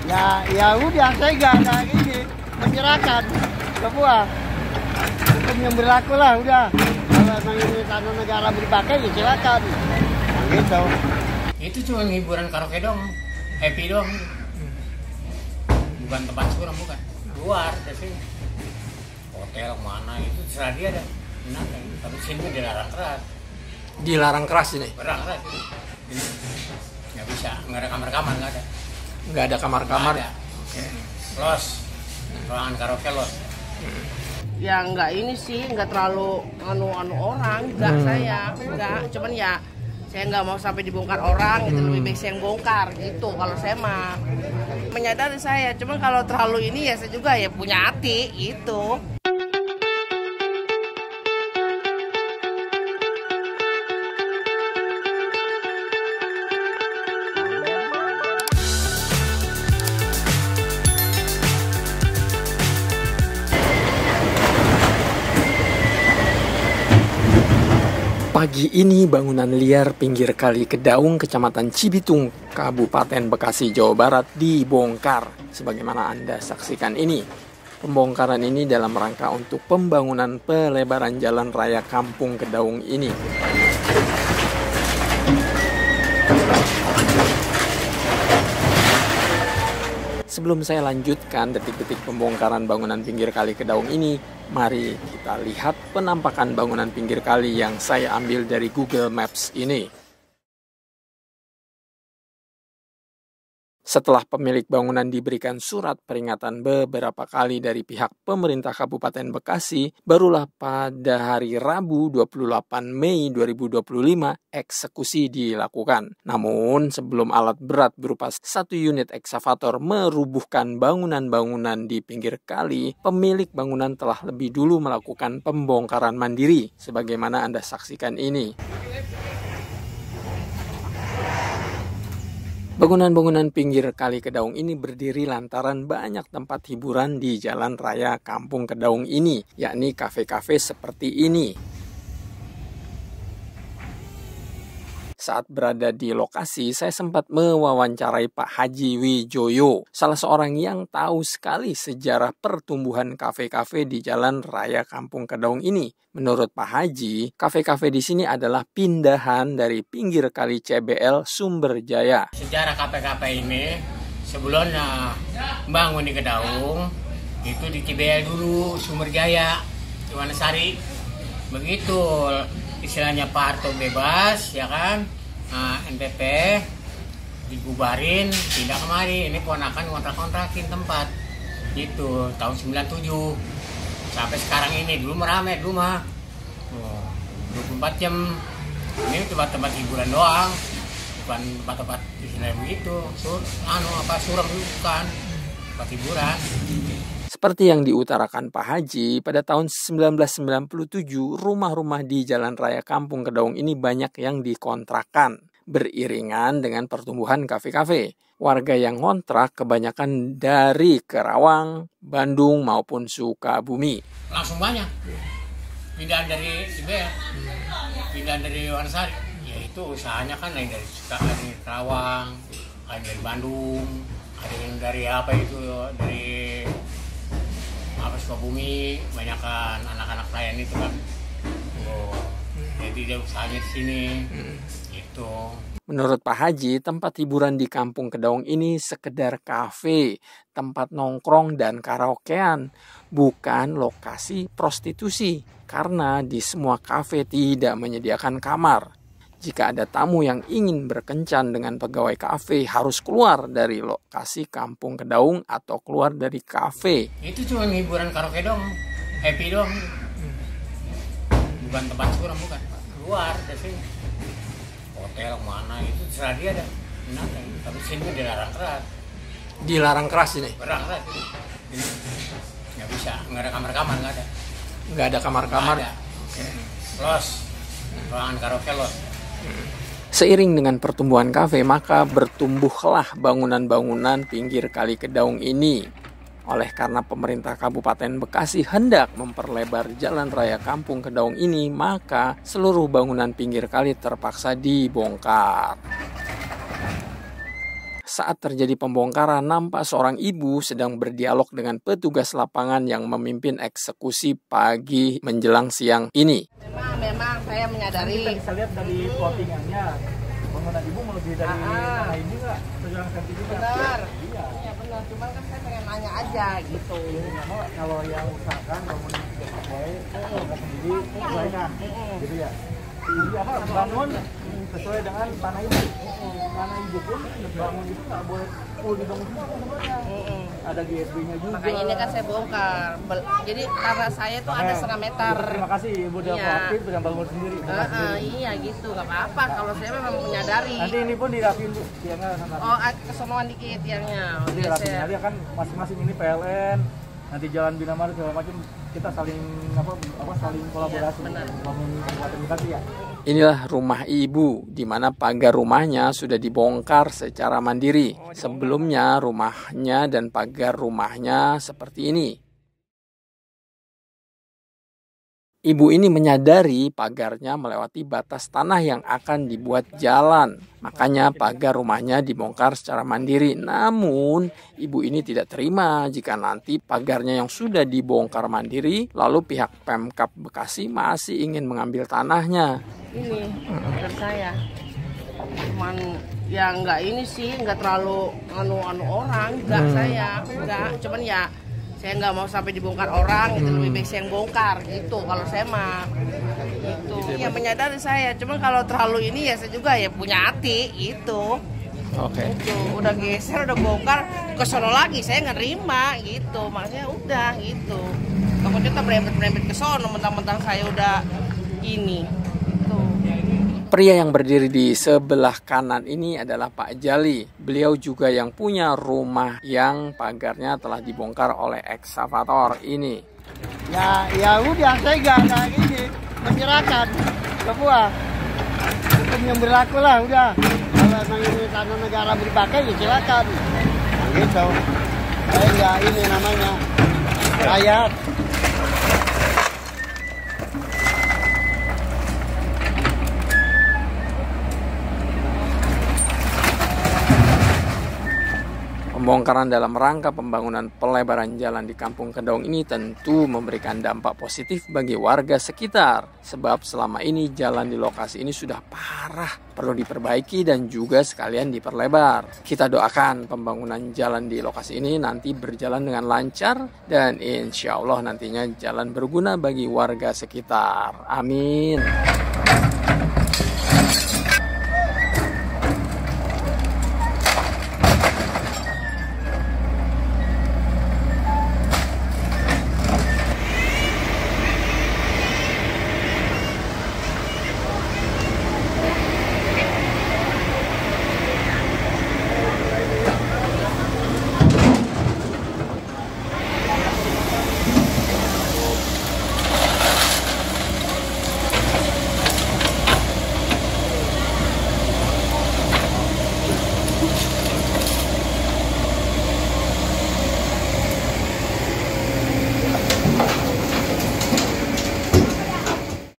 Ya udah, saya nggak ada ini menyerahkan semua hukum yang berlaku lah udah. Kalau emang ini tanah negara dipakai ya silakan. Nah, gitu. Itu cuma hiburan karaoke dong, happy dong. Bukan tempat suram, bukan. Luar dari sini. Hotel mana itu terserah dia dah. Benar, tapi sini dilarang keras. Dilarang keras ini? Larang keras ini. Nggak bisa, nggak ada kamar-kamar, nggak ada. Nggak ada kamar-kamar? Nggak ada. Los, ruangan karaoke los. Ya nggak ini sih, nggak terlalu anu orang, nggak saya, nggak. Cuman ya saya nggak mau sampai dibongkar orang, itu lebih baik saya yang bongkar gitu. Kalau saya mah menyadari saya, cuman kalau terlalu ini ya saya juga ya punya hati gitu. Pagi ini bangunan liar pinggir Kali Kedaung, Kecamatan Cibitung, Kabupaten Bekasi, Jawa Barat dibongkar. Sebagaimana Anda saksikan ini. Pembongkaran ini dalam rangka untuk pembangunan pelebaran jalan raya Kampung Kedaung ini. Sebelum saya lanjutkan detik-detik pembongkaran bangunan pinggir Kali Kedaung ini, mari kita lihat penampakan bangunan pinggir kali yang saya ambil dari Google Maps ini. Setelah pemilik bangunan diberikan surat peringatan beberapa kali dari pihak pemerintah Kabupaten Bekasi, barulah pada hari Rabu 28 Mei 2025 eksekusi dilakukan. Namun sebelum alat berat berupa 1 unit ekskavator merubuhkan bangunan-bangunan di pinggir kali, pemilik bangunan telah lebih dulu melakukan pembongkaran mandiri, sebagaimana Anda saksikan ini. Bangunan-bangunan pinggir Kali Kedaung ini berdiri lantaran banyak tempat hiburan di jalan raya Kampung Kedaung ini, yakni kafe-kafe seperti ini. Saat berada di lokasi, saya sempat mewawancarai Pak Haji Wijoyo, salah seorang yang tahu sekali sejarah pertumbuhan kafe-kafe di jalan raya Kampung Kedaung ini. Menurut Pak Haji, kafe-kafe di sini adalah pindahan dari pinggir kali CBL Sumberjaya. Sejarah kafe-kafe ini sebelumnya bangun di Kedaung, itu di CBL dulu, Sumberjaya, di Wanasari. Begitu istilahnya Pak Harto bebas, ya kan? Nah, NTT dibubarin, pindah kemari. Ini ponakan kontrak-kontrakin tempat. Itu tahun 97 sampai sekarang ini. Dulu merame, dulu mah 24 jam. Ini tempat-tempat hiburan doang, bukan tempat-tempat istilahnya begitu. Suram dulu bukan tempat hiburan. Seperti yang diutarakan Pak Haji, pada tahun 1997, rumah-rumah di Jalan Raya Kampung Kedaung ini banyak yang dikontrakan, beriringan dengan pertumbuhan kafe-kafe. Warga yang ngontrak kebanyakan dari Kerawang, Bandung, maupun Sukabumi. Langsung banyak. Pindahan dari CBL, pindahan dari Wanasari. Ya itu usahanya kan ada dari Kerawang, ada dari Bandung, ada yang dari dari Sukabumi, banyakan anak-anak nelayan itu kan. Jadi dia usahanya di sini. Gitu. Menurut Pak Haji, tempat hiburan di Kampung Kedaung ini sekedar kafe, tempat nongkrong dan karaokean, bukan lokasi prostitusi. Karena di semua kafe tidak menyediakan kamar. Jika ada tamu yang ingin berkencan dengan pegawai kafe, harus keluar dari lokasi Kampung Kedaung atau keluar dari kafe. Itu cuma hiburan karaoke dong, happy dong. Bukan tempat suram, bukan. Luar dari sini. Hotel mana itu terserah dia dah. Benar, tapi sini dilarang keras. Dilarang keras ini? Larang keras. Nggak bisa, nggak ada kamar-kamar, nggak ada. Nggak ada kamar-kamar? Nggak ada. Los, ruangan karaoke los. Seiring dengan pertumbuhan kafe, maka bertumbuhlah bangunan-bangunan pinggir Kali Kedaung ini. Oleh karena pemerintah Kabupaten Bekasi hendak memperlebar jalan raya Kampung Kedaung ini, maka seluruh bangunan pinggir kali terpaksa dibongkar. saat terjadi pembongkaran, nampak seorang ibu sedang berdialog dengan petugas lapangan yang memimpin eksekusi pagi menjelang siang ini. Memang saya menyadari. Kita bisa lihat dari plottingannya, bangunan ibu lebih dari tanah ibu nggak? Sejarah sertifikat. Benar. Iya. Iya benar. Cuman kan saya pengen nanya aja gitu. Kalau yang usahakan bangunan tidak sesuai, nggak sendiri, sesuaikan, gitu ya. Jadi apa? Bangun sesuai dengan tanah ibu. Tanah ibu pun bangun itu nggak boleh full dibangun juga sebenarnya. Ada GSB-nya juga. Makanya ini kan saya bongkar. Jadi tanah saya tuh ada 1,5 meter. Terima kasih ibu udah proaktif dengan bangun sendiri. Iya gitu, nggak apa-apa. Kalau saya memang menyadari. Nanti ini pun dirapiin bu, tiangnya sama. Oh, kesonoan dikit tiangnya. Nanti dirapiin. Nanti kan masing-masing ini PLN. Nanti jalan Bina Marga segala macam kita saling saling kolaborasi. Benar. Bangun kabupaten Bekasi ya. Inilah rumah ibu, di mana pagar rumahnya sudah dibongkar secara mandiri. Sebelumnya rumahnya dan pagar rumahnya seperti ini. Ibu ini menyadari pagarnya melewati batas tanah yang akan dibuat jalan. Makanya pagar rumahnya dibongkar secara mandiri. Namun, ibu ini tidak terima jika nanti pagarnya yang sudah dibongkar mandiri, lalu pihak Pemkab Bekasi masih ingin mengambil tanahnya. Ini menurut saya. Cuman ya nggak ini sih, nggak terlalu anu orang, nggak saya, nggak. Cuman ya saya nggak mau sampai dibongkar orang, itu lebih baik saya yang bongkar gitu. Kalau saya mah itu ya menyadari saya. Cuman kalau terlalu ini ya saya juga ya punya hati gitu. Oke. Gitu. Udah geser, udah bongkar, ke sono lagi saya nggak terima gitu. Makanya udah gitu. Takutnya kita berempet ke sono, mentang-mentang saya udah ini. Gitu. Pria yang berdiri di sebelah kanan ini adalah Pak Jali. Beliau juga yang punya rumah yang pagarnya telah dibongkar oleh ekskavator ini. Ya udah, saya nggak ada ini menyerahkan semua hukum yang berlaku lah udah. Kalau emang ini tanah negara mau dipakai ya silakan. Nah, gitu. Saya nggak ini namanya rakyat. Pembongkaran dalam rangka pembangunan pelebaran jalan di Kampung Kedong ini tentu memberikan dampak positif bagi warga sekitar. Sebab selama ini jalan di lokasi ini sudah parah, perlu diperbaiki dan juga sekalian diperlebar. Kita doakan pembangunan jalan di lokasi ini nanti berjalan dengan lancar dan insya Allah nantinya jalan berguna bagi warga sekitar. Amin.